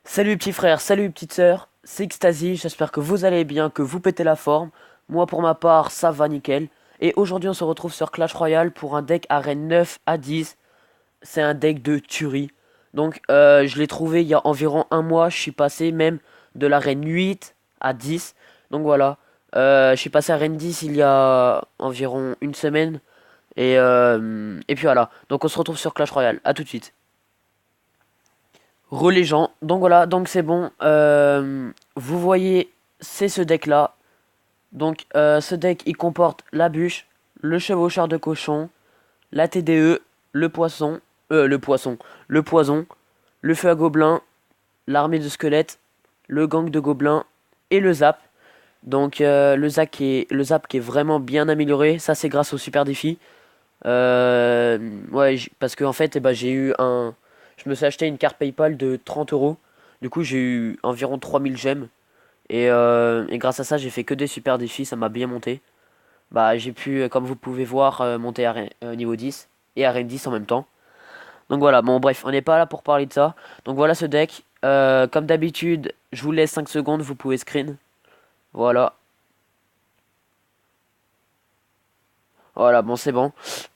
Salut petits frères, salut petites sœurs, c'est Xtasy, j'espère que vous allez bien, que vous pétez la forme. Moi pour ma part, ça va nickel. Et aujourd'hui on se retrouve sur Clash Royale pour un deck arène 9 à 10. C'est un deck de tuerie. Donc je l'ai trouvé il y a environ un mois, je suis passé même de l'arène 8 à 10. Donc voilà, je suis passé à arène 10 il y a environ une semaine. Et puis voilà, donc on se retrouve sur Clash Royale, à tout de suite. Relégeant. Donc voilà, donc c'est bon. Vous voyez, c'est ce deck là. Donc ce deck il comporte la bûche, le chevaucheur de cochon, la TDE, le poisson, le poison, le feu à gobelins, l'armée de squelettes, le gang de gobelins et le zap. Donc le zap qui est vraiment bien amélioré. Ça c'est grâce au super défi. Ouais, parce que en fait, eh ben, je me suis acheté une carte PayPal de 30 euros. Du coup, j'ai eu environ 3000 gemmes. Et grâce à ça, j'ai fait que des super défis. Ça m'a bien monté. Bah, j'ai pu, comme vous pouvez voir, monter à niveau 10 et arène 10 en même temps. Donc voilà, bon, bref, on n'est pas là pour parler de ça. Donc voilà ce deck. Comme d'habitude, je vous laisse 5 secondes. Vous pouvez screen. Voilà. Voilà, bon, c'est bon.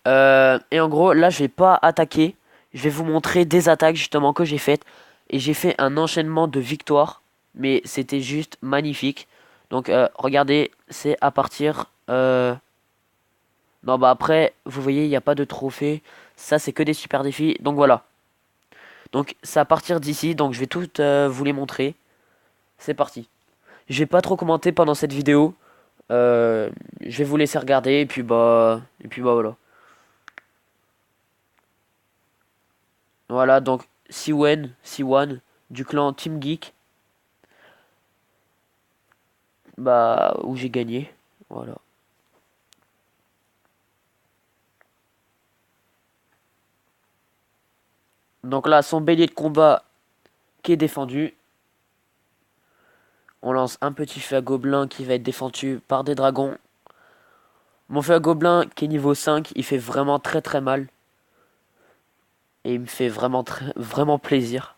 Et en gros, là, je vais pas attaquer. Je vais vous montrer des attaques justement que j'ai faites. Et j'ai fait un enchaînement de victoires. Mais c'était juste magnifique. Donc, regardez, c'est à partir... Non, bah après, vous voyez, il n'y a pas de trophée. Ça, c'est que des super défis. Donc voilà. Donc, c'est à partir d'ici. Donc, je vais toutes vous les montrer. C'est parti. Je vais pas trop commenter pendant cette vidéo. Je vais vous laisser regarder. Et puis bah voilà. Voilà, donc Siwan du clan Team Geek, bah où j'ai gagné. Voilà. Donc là, son bélier de combat qui est défendu. On lance un petit feu à gobelin qui va être défendu par des dragons. Mon feu à gobelin qui est niveau 5, il fait vraiment très très mal. Et il me fait vraiment plaisir.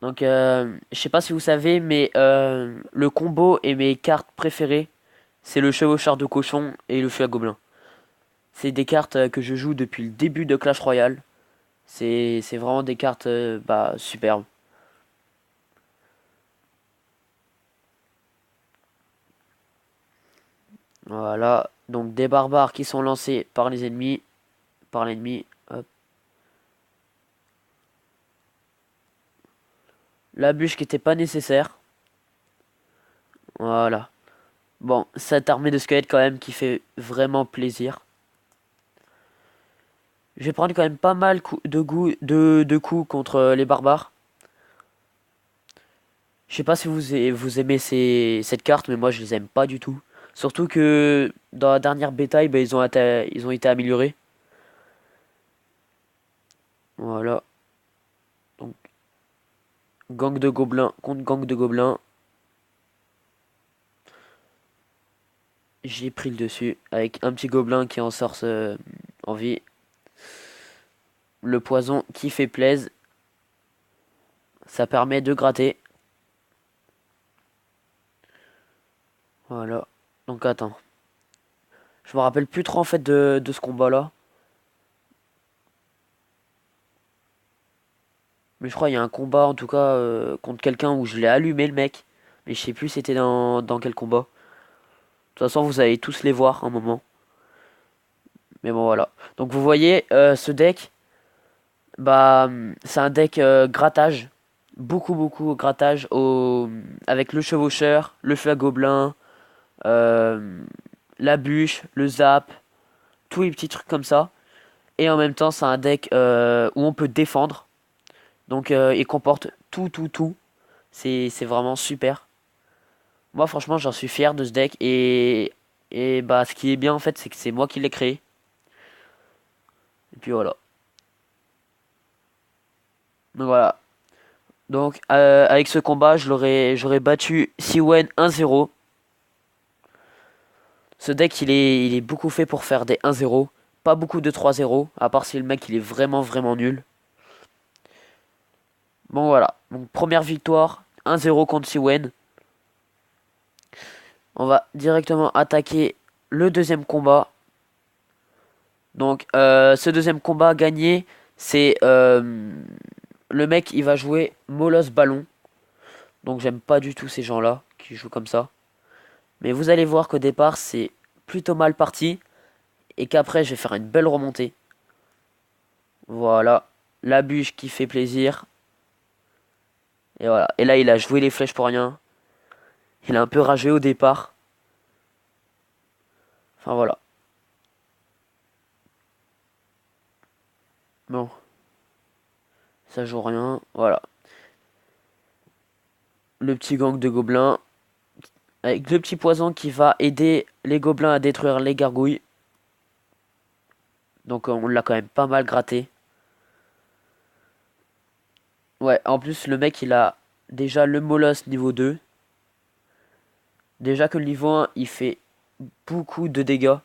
Donc je sais pas si vous savez, mais le combo et mes cartes préférées, c'est le chevaucheur de cochon et le feu à gobelin. C'est des cartes que je joue depuis le début de Clash Royale. C'est vraiment des cartes bah, superbes. Voilà. Donc des barbares qui sont lancés par les ennemis. Par l'ennemi. Hop. La bûche qui était pas nécessaire. Voilà. Bon, cette armée de squelettes quand même qui fait vraiment plaisir. Je vais prendre quand même pas mal de coups contre les barbares. Je sais pas si vous aimez cette carte, mais moi je les aime pas du tout. Surtout que dans la dernière bêta, ben, ils ont été améliorés. Voilà. Donc gang de gobelins contre gang de gobelins. J'ai pris le dessus avec un petit gobelin qui en sort en vie. Le poison qui fait plaise. Ça permet de gratter. Voilà. Donc attends. Je me rappelle plus trop en fait de ce combat là. Mais je crois qu'il y a un combat en tout cas contre quelqu'un où je l'ai allumé le mec. Mais je sais plus c'était dans quel combat. De toute façon vous allez tous les voir un moment. Mais bon voilà. Donc vous voyez ce deck. Bah c'est un deck grattage. Beaucoup grattage avec le chevaucheur, le feu à gobelin, euh, la bûche, le zap, tous les petits trucs comme ça. Et en même temps, c'est un deck où on peut défendre. Donc, il comporte tout. C'est vraiment super. Moi, franchement, j'en suis fier de ce deck. Et bah, ce qui est bien, en fait, c'est que c'est moi qui l'ai créé. Et puis voilà. Donc voilà. Donc, avec ce combat, j'aurais battu Siwen 1-0. Ce deck, il est beaucoup fait pour faire des 1-0. Pas beaucoup de 3-0. À part si le mec, il est vraiment nul. Bon, voilà. Donc première victoire, 1-0 contre Siwen. On va directement attaquer le deuxième combat. Donc ce deuxième combat gagné, c'est le mec il va jouer Molos Ballon. Donc j'aime pas du tout ces gens-là qui jouent comme ça. Mais vous allez voir qu'au départ c'est plutôt mal parti et qu'après je vais faire une belle remontée. Voilà, la bûche qui fait plaisir. Et voilà. Et là il a joué les flèches pour rien. Il a un peu ragé au départ. Enfin voilà. Bon, ça joue rien. Voilà. Le petit gang de gobelins. Avec le petit poison qui va aider les gobelins à détruire les gargouilles. Donc on l'a quand même pas mal gratté. Ouais, en plus le mec il a déjà le molosse niveau 2. Déjà que le niveau 1 il fait beaucoup de dégâts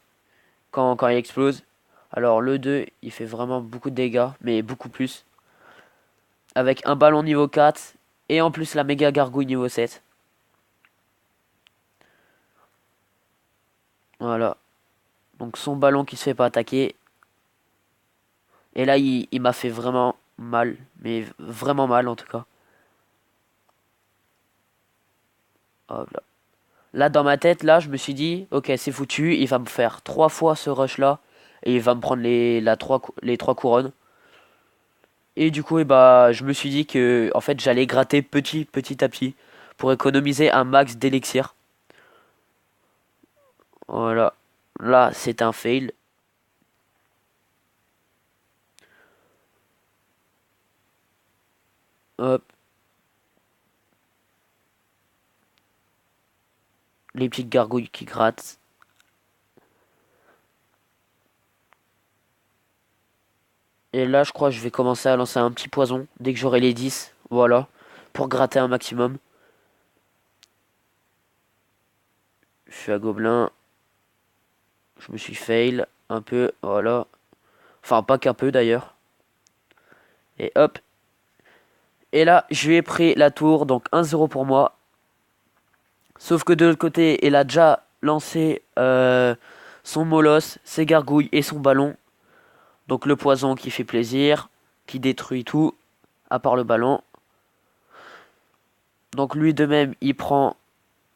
quand il explose. Alors le 2 il fait vraiment beaucoup de dégâts, mais beaucoup plus. Avec un ballon niveau 4 et en plus la méga gargouille niveau 7. Voilà. Donc son ballon qui se fait pas attaquer. Et là il m'a fait vraiment mal. Mais vraiment mal en tout cas. Hop là. Là, dans ma tête, là, je me suis dit, ok, c'est foutu, il va me faire 3 fois ce rush-là, et il va me prendre les trois couronnes. Et du coup, je me suis dit que, en fait, j'allais gratter petit à petit, pour économiser un max d'élixir. Voilà. Là, c'est un fail. Hop, les petites gargouilles qui grattent. Et là, je crois que je vais commencer à lancer un petit poison, dès que j'aurai les 10. Voilà. Pour gratter un maximum. Je suis à gobelin. Je me suis fail un peu, voilà. Enfin, pas qu'un peu d'ailleurs. Et hop. Et là, je lui ai pris la tour, donc 1-0 pour moi. Sauf que de l'autre côté, il a déjà lancé son molosse, ses gargouilles et son ballon. Donc le poison qui fait plaisir, qui détruit tout, à part le ballon. Donc lui de même, il prend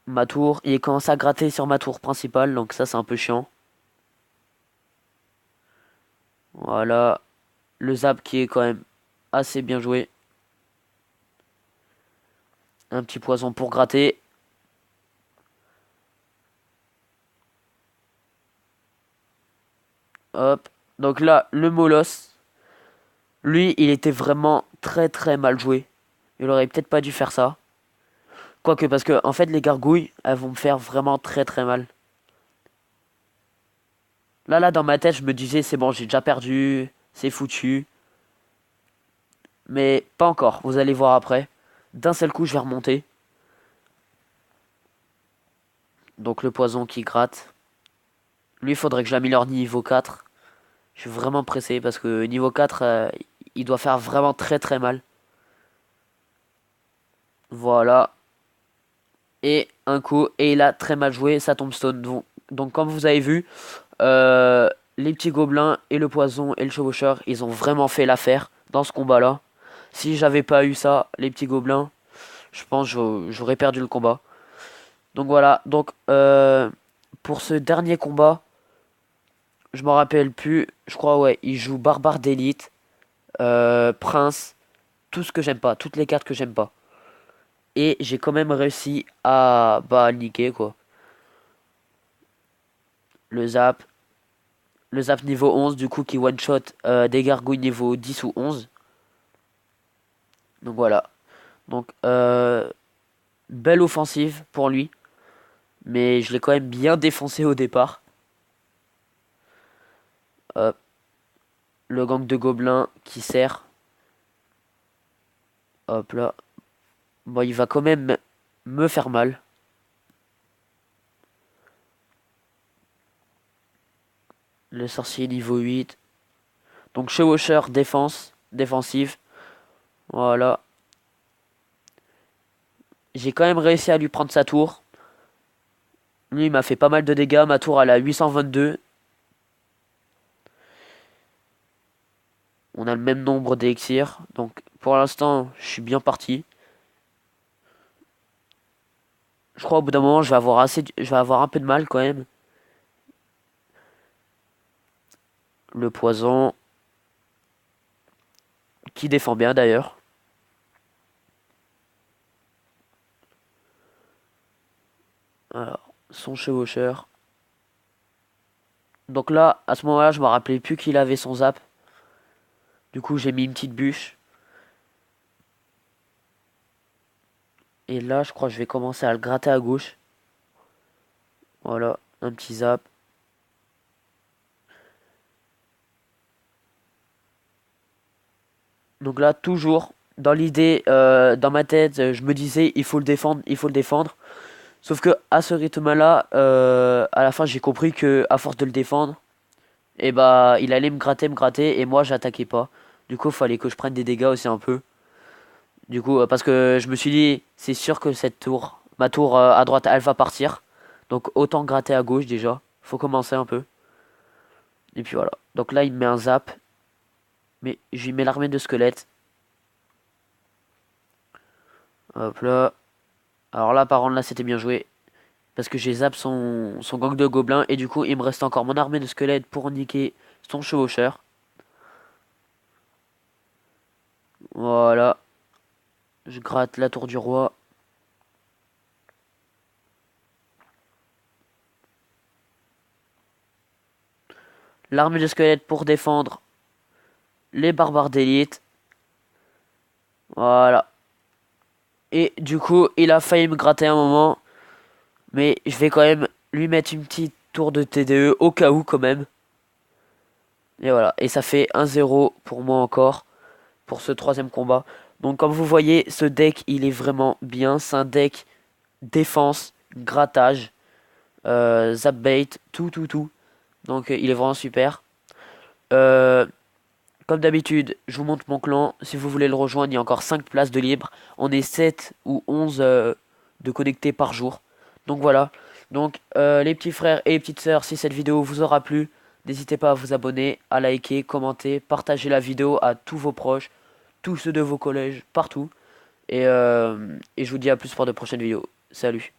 ma tour. Il commence à gratter sur ma tour principale, donc ça c'est un peu chiant. Voilà. Le zap qui est quand même assez bien joué. Un petit poison pour gratter. Hop. Donc là, le molosse. Lui, il était vraiment très mal joué. Il aurait peut-être pas dû faire ça. Quoique, parce que, en fait, les gargouilles, elles vont me faire vraiment très mal. Là, dans ma tête, je me disais, c'est bon, j'ai déjà perdu, c'est foutu. Mais pas encore, vous allez voir après. D'un seul coup, je vais remonter. Donc le poison qui gratte. Lui, il faudrait que je l'améliore niveau 4. Je suis vraiment pressé parce que niveau 4, il doit faire vraiment très mal. Voilà. Et un coup, et il a très mal joué sa tombstone. Donc comme vous avez vu, les petits gobelins et le poison et le chevaucheur, ils ont vraiment fait l'affaire dans ce combat-là. Si j'avais pas eu ça, les petits gobelins, je pense que j'aurais perdu le combat. Donc voilà, donc pour ce dernier combat, je m'en rappelle plus, je crois ouais, il joue barbare d'élite, prince, tout ce que j'aime pas, toutes les cartes que j'aime pas. Et j'ai quand même réussi à niquer quoi. Le zap, le zap niveau 11 du coup qui one shot des gargouilles niveau 10 ou 11. Donc voilà. Donc belle offensive pour lui, mais je l'ai quand même bien défoncé au départ. Hop, le gang de gobelins qui sert. Hop là. Bon, il va quand même me faire mal. Le sorcier niveau 8. Donc chevaucheur défense, défensive. Voilà. J'ai quand même réussi à lui prendre sa tour. Lui, il m'a fait pas mal de dégâts. Ma tour, elle a 822. On a le même nombre d'élixirs. Donc, pour l'instant, je suis bien parti. Je crois au bout d'un moment, je vais avoir un peu de mal quand même. Le poison, qui défend bien d'ailleurs. Alors, son chevaucheur. Donc là, à ce moment-là, je me rappelais plus qu'il avait son zap. Du coup, j'ai mis une petite bûche. Et là, je crois que je vais commencer à le gratter à gauche. Voilà, un petit zap. Donc là, toujours, dans l'idée, dans ma tête, je me disais, il faut le défendre, il faut le défendre. Sauf que à ce rythme-là, à la fin, j'ai compris que à force de le défendre, et bah, il allait me gratter, et moi, j'attaquais pas. Du coup, il fallait que je prenne des dégâts aussi un peu. Du coup, parce que je me suis dit, c'est sûr que cette tour, ma tour à droite, elle va partir. Donc autant gratter à gauche déjà. Faut commencer un peu. Et puis voilà. Donc là, il me met un zap. Mais je lui mets l'armée de squelettes. Hop là. Alors là, par contre, là, c'était bien joué. Parce que j'ai zap son gang de gobelins. Et du coup, il me reste encore mon armée de squelettes pour niquer son chevaucheur. Voilà. Je gratte la tour du roi. L'armée de squelettes pour défendre les barbares d'élite. Voilà. Et du coup, il a failli me gratter un moment. Mais je vais quand même lui mettre une petite tour de TDE au cas où quand même. Et voilà. Et ça fait 1-0 pour moi encore. Pour ce troisième combat. Donc comme vous voyez, ce deck, il est vraiment bien. C'est un deck défense, grattage, zap bait, tout. Donc il est vraiment super. Euh, Comme d'habitude, je vous montre mon clan. Si vous voulez le rejoindre, il y a encore 5 places de libre. On est 7 ou 11 de connectés par jour. Donc voilà. Donc les petits frères et les petites sœurs, si cette vidéo vous aura plu, n'hésitez pas à vous abonner, à liker, commenter, partager la vidéo à tous vos proches, tous ceux de vos collèges, partout. Et je vous dis à plus pour de prochaines vidéos. Salut.